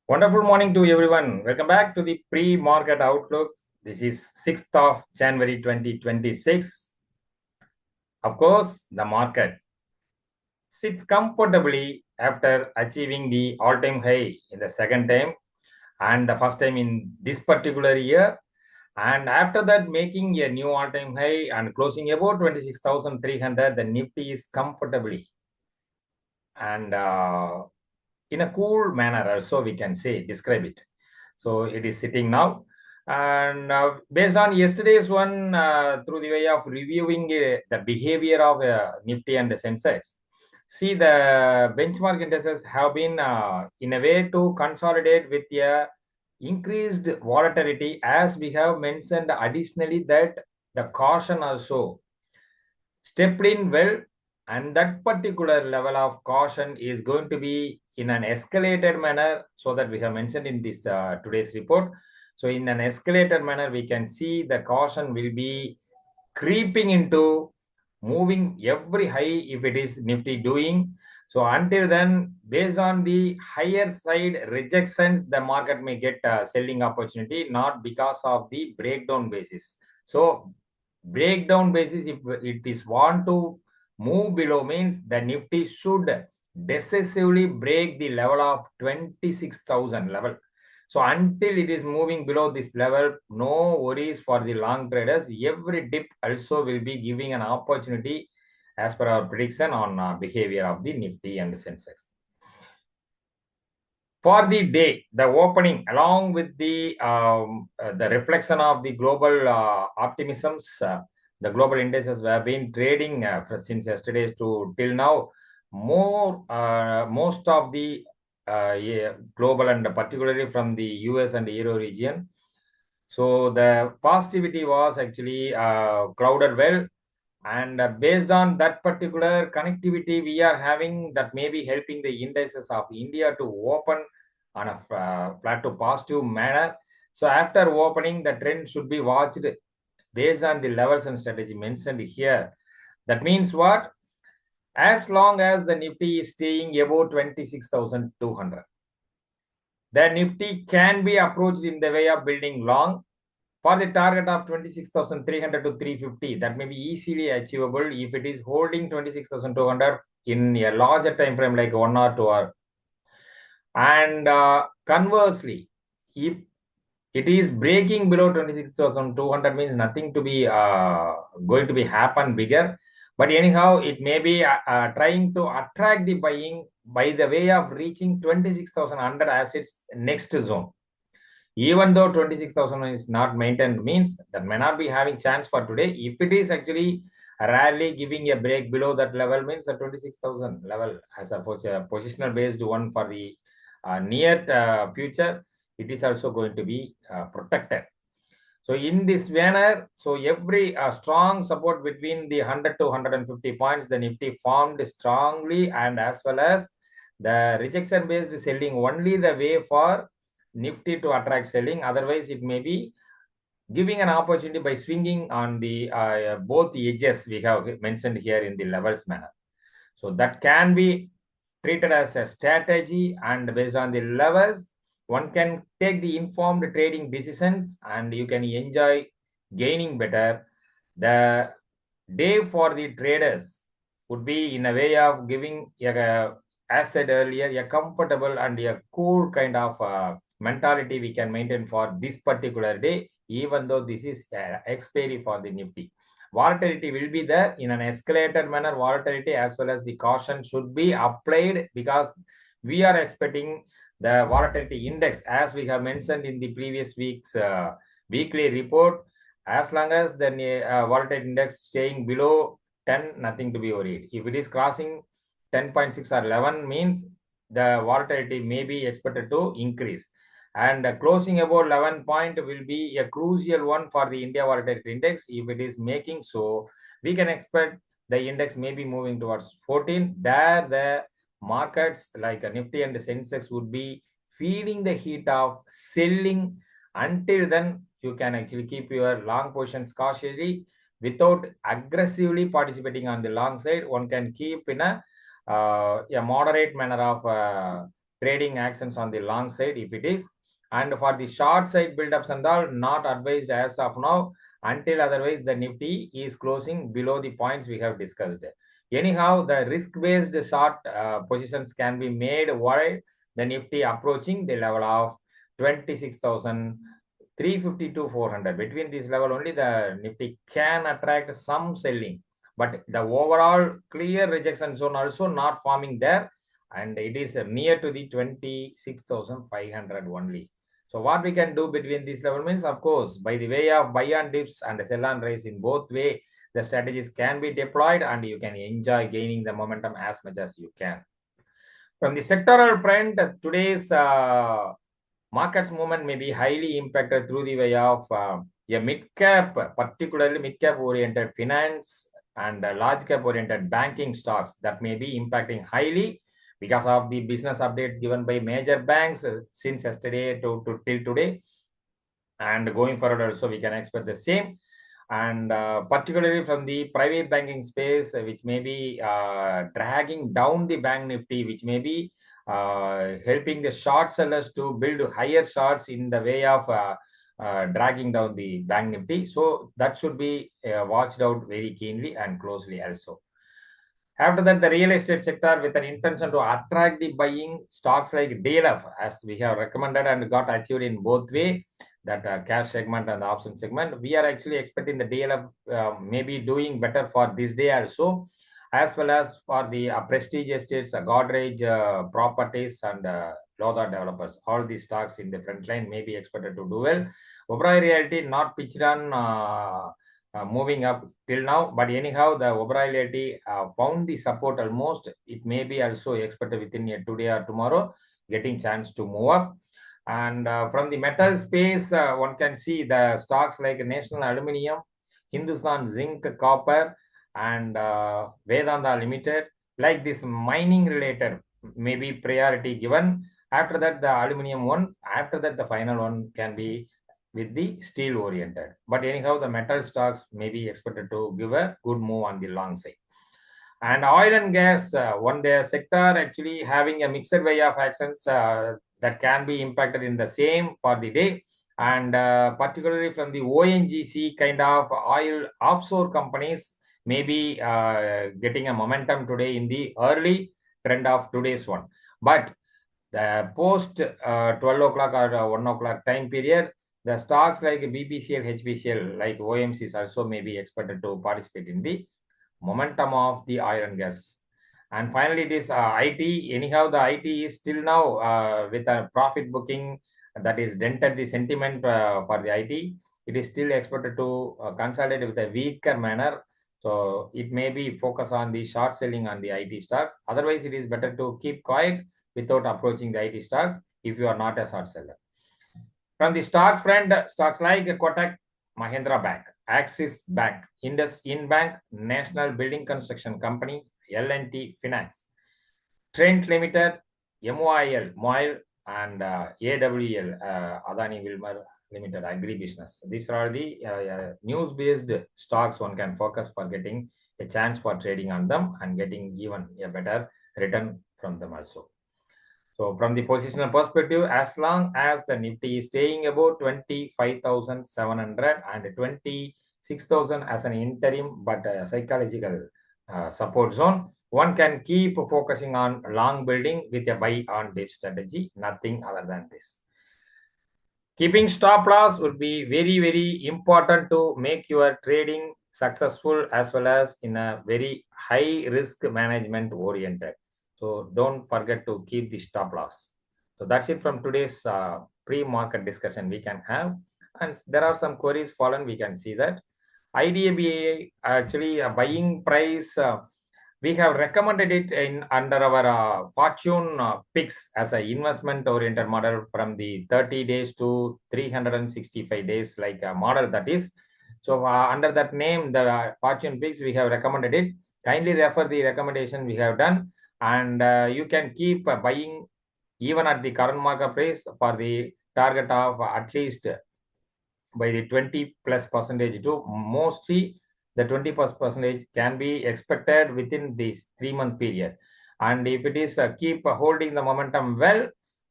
Wonderful morning to everyone. Welcome back to the pre-market outlook. This is 6th of January 2026. Of course, the market sits comfortably after achieving the all-time high in the second time and the first time in this particular year. And after that, making a new all-time high and closing about 26,300, the Nifty is comfortably and in a cool manner also we can say, describe it. So it is sitting now. And based on yesterday's one, through the way of reviewing the behavior of Nifty and the Sensex, see the benchmark indices have been in a way to consolidate with a increased volatility, as we have mentioned additionally that the caution also stepped in well, and that particular level of caution is going to be in an escalated manner, so that we have mentioned in this today's report. So in an escalated manner, we can see the caution will be creeping into moving every high if it is Nifty doing. So until then, based on the higher side rejections, the market may get a selling opportunity, not because of the breakdown basis. So breakdown basis, if it is want to move below, means the Nifty should decisively break the level of 26,000 level. So until it is moving below this level, no worries for the long traders. Every dip also will be giving an opportunity as per our prediction on behavior of the Nifty and the Sensex. For the day, the opening, along with the reflection of the global optimisms, the global indices have been trading since yesterday to till now. Most of the global and particularly from the US and the Euro region. So the positivity was actually crowded well, and based on that particular connectivity we are having, that may be helping the indices of India to open on a flat to positive manner. So after opening, the trend should be watched based on the levels and strategy mentioned here. That means what? As long as the Nifty is staying above 26,200, the Nifty can be approached in the way of building long for the target of 26,300 to 350. That may be easily achievable if it is holding 26,200 in a larger time frame like 1 or 2 hours. And conversely, if it is breaking below 26,200, means nothing to be going to be happen bigger. But anyhow, it may be trying to attract the buying by the way of reaching 26,000 under as its next zone. Even though 26,000 is not maintained, means that may not be having chance for today. If it is actually rarely giving a break below that level, means the 26,000 level as a positional based one for the near future, it is also going to be protected. So in this manner, so every strong support between the 100 to 150 points, the Nifty formed strongly, and as well as the rejection based selling only the way for Nifty to attract selling. Otherwise, it may be giving an opportunity by swinging on the both the edges we have mentioned here in the levels manner. So that can be treated as a strategy, and based on the levels, one can take the informed trading decisions and you can enjoy gaining better. The day for the traders would be in a way of giving, as said earlier, a comfortable and a cool kind of mentality we can maintain for this particular day, even though this is expiry for the Nifty. Volatility will be there in an escalated manner. Volatility as well as the caution should be applied, because we are expecting the volatility index, as we have mentioned in the previous week's weekly report. As long as the volatility index staying below 10, nothing to be worried. If it is crossing 10.6 or 11, means the volatility may be expected to increase. And closing above 11 point will be a crucial one for the India volatility index. If it is making so, we can expect the index may be moving towards 14. There the markets like Nifty and the Sensex would be feeling the heat of selling. Until then, you can actually keep your long positions cautiously without aggressively participating on the long side. One can keep in a moderate manner of trading actions on the long side if it is. And for the short side build-ups and all, not advised as of now until otherwise the Nifty is closing below the points we have discussed. Anyhow, the risk-based short positions can be made while the Nifty approaching the level of 26,350 to 400. Between this level only the Nifty can attract some selling, but the overall clear rejection zone also not forming there, and it is near to the 26,500 only. So what we can do between these level means, of course, by the way of buy on dips and sell on rise, in both way the strategies can be deployed and you can enjoy gaining the momentum as much as you can. From the sectoral front, today's markets movement may be highly impacted through the way of a mid-cap, particularly mid-cap oriented finance and large cap oriented banking stocks that may be impacting highly because of the business updates given by major banks since yesterday to till today, and going forward also we can expect the same. And particularly from the private banking space, which may be dragging down the bank nifty, which may be helping the short sellers to build higher shorts in the way of dragging down the bank nifty. So that should be watched out very keenly and closely also. After that, the real estate sector, with an intention to attract the buying stocks like DLF, as we have recommended and got achieved in both way, that cash segment and the option segment. We are actually expecting the DLF maybe doing better for this day also, as well as for the prestige estates, Godrej properties and Lodha developers. All these stocks in the front line may be expected to do well. Oberoi Realty not pitched on moving up till now, but anyhow the Oberoi Realty found the support almost. It may be also expected within today or tomorrow getting chance to move up. And from the metal space, one can see the stocks like National Aluminium, Hindustan Zinc, Copper, and Vedanta Limited, like this mining related, maybe priority given. After that, the aluminium one. After that, the final one can be with the steel oriented. But anyhow, the metal stocks may be expected to give a good move on the long side. And oil and gas, one day sector actually having a mixed way of actions that can be impacted in the same for the day. And particularly from the ONGC kind of oil offshore companies may be getting a momentum today in the early trend of today's one. But the post 12 o'clock or 1 o'clock time period, the stocks like BPCL, HPCL, like OMCs also may be expected to participate in the momentum of the oil and gas. And finally, it is IT. Anyhow, the IT is still now with a profit booking that is dented the sentiment for the IT. It is still expected to consolidate with a weaker manner. So it may be focus on the short selling on the IT stocks. Otherwise, it is better to keep quiet without approaching the IT stocks if you are not a short seller. From the stocks front, stocks like Kotak, Mahindra Bank, Axis Bank, IndusInd Bank, National Building Construction Company, L&T Finance, Trent Limited, MOIL, and AWL, Adani Wilmar Limited, Agribusiness. These are the news-based stocks one can focus for getting a chance for trading on them and getting even a better return from them also. So from the positional perspective, as long as the Nifty is staying about 25,700 and 26,000 as an interim but psychological support zone, one can keep focusing on long building with a buy on dip strategy, nothing other than this. Keeping stop loss would be very, very important to make your trading successful as well as in a very high risk management oriented. So don't forget to keep the stop loss. So that's it from today's pre-market discussion we can have. And there are some queries fallen. We can see that IDABA actually a buying price. We have recommended it in under our fortune picks as an investment oriented model from the 30 days to 365 days, like a model that is. So under that name, the fortune picks, we have recommended it. Kindly refer the recommendation we have done. And you can keep buying even at the current market price for the target of at least by the 20+% to mostly the 20+% can be expected within this 3-month period. And if it is keep holding the momentum well,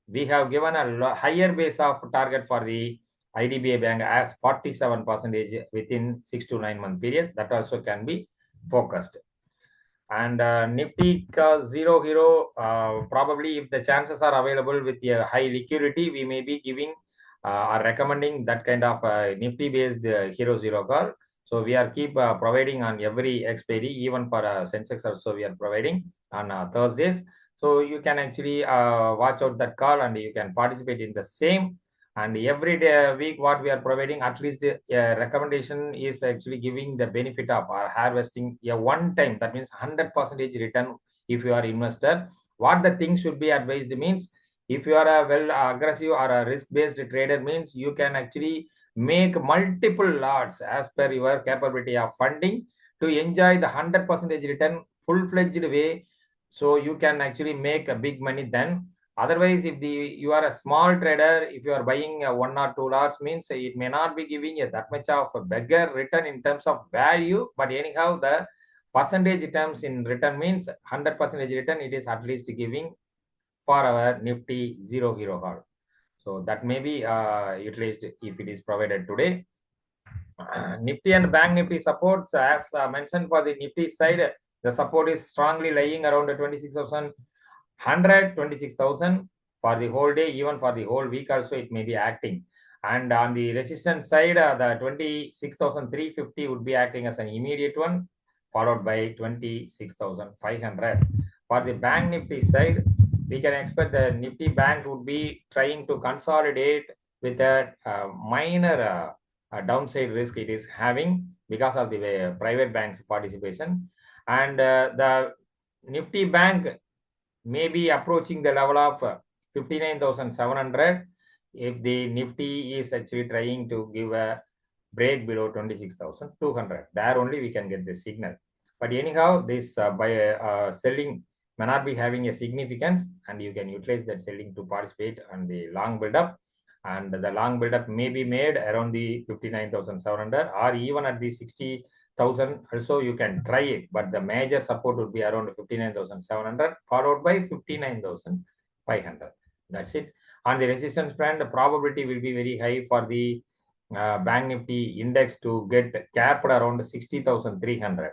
we have given a higher base of target for the IDBI Bank as 47% within 6 to 9 month period. That also can be focused. And Nifty zero hero, probably if the chances are available with a high liquidity, we may be giving or recommending that kind of Nifty based hero zero call. So we are keep providing on every expiry, even for Sensex also we are providing on Thursdays. So you can actually watch out that call and you can participate in the same. And every day, week, what we are providing, at least a recommendation is actually giving the benefit of harvesting a one time. That means 100% return if you are investor. What the thing should be advised means, if you are a well aggressive or a risk-based trader means you can actually make multiple lots as per your capability of funding to enjoy the 100% return full-fledged way. So you can actually make a big money then. Otherwise, if you are a small trader, if you are buying one or two lots, means it may not be giving you that much of a bigger return in terms of value. But anyhow, the percentage terms in return means 100% return. It is at least giving for our Nifty zero hero call. So that may be utilized if it is provided today. Nifty and Bank Nifty supports, as mentioned for the Nifty side, the support is strongly lying around 26,100, 26,000 for the whole day, even for the whole week also it may be acting. And on the resistance side, the 26,350 would be acting as an immediate one, followed by 26,500. For the Bank Nifty side, we can expect the Nifty Bank would be trying to consolidate with a minor downside risk it is having because of the private banks participation. And the Nifty Bank may be approaching the level of 59,700 if the Nifty is actually trying to give a break below 26,200. There only we can get the signal. But anyhow, this selling may not be having a significance, and you can utilize that selling to participate on the long build-up. And the long build-up may be made around the 59,700 or even at the 60,000 also you can try it, but the major support would be around 59,700 followed by 59,500. That's it. On the resistance trend, the probability will be very high for the Bank Nifty index to get capped around 60,300.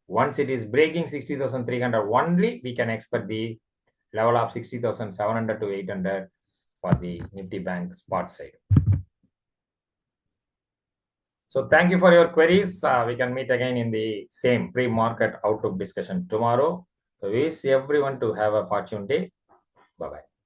Once it is breaking 60,300 only, we can expect the level of 60,700 to 800 for the Nifty Bank spot side. So thank you for your queries. We can meet again in the same pre-market outlook discussion tomorrow. So wish everyone to have a fortune day. Bye-bye.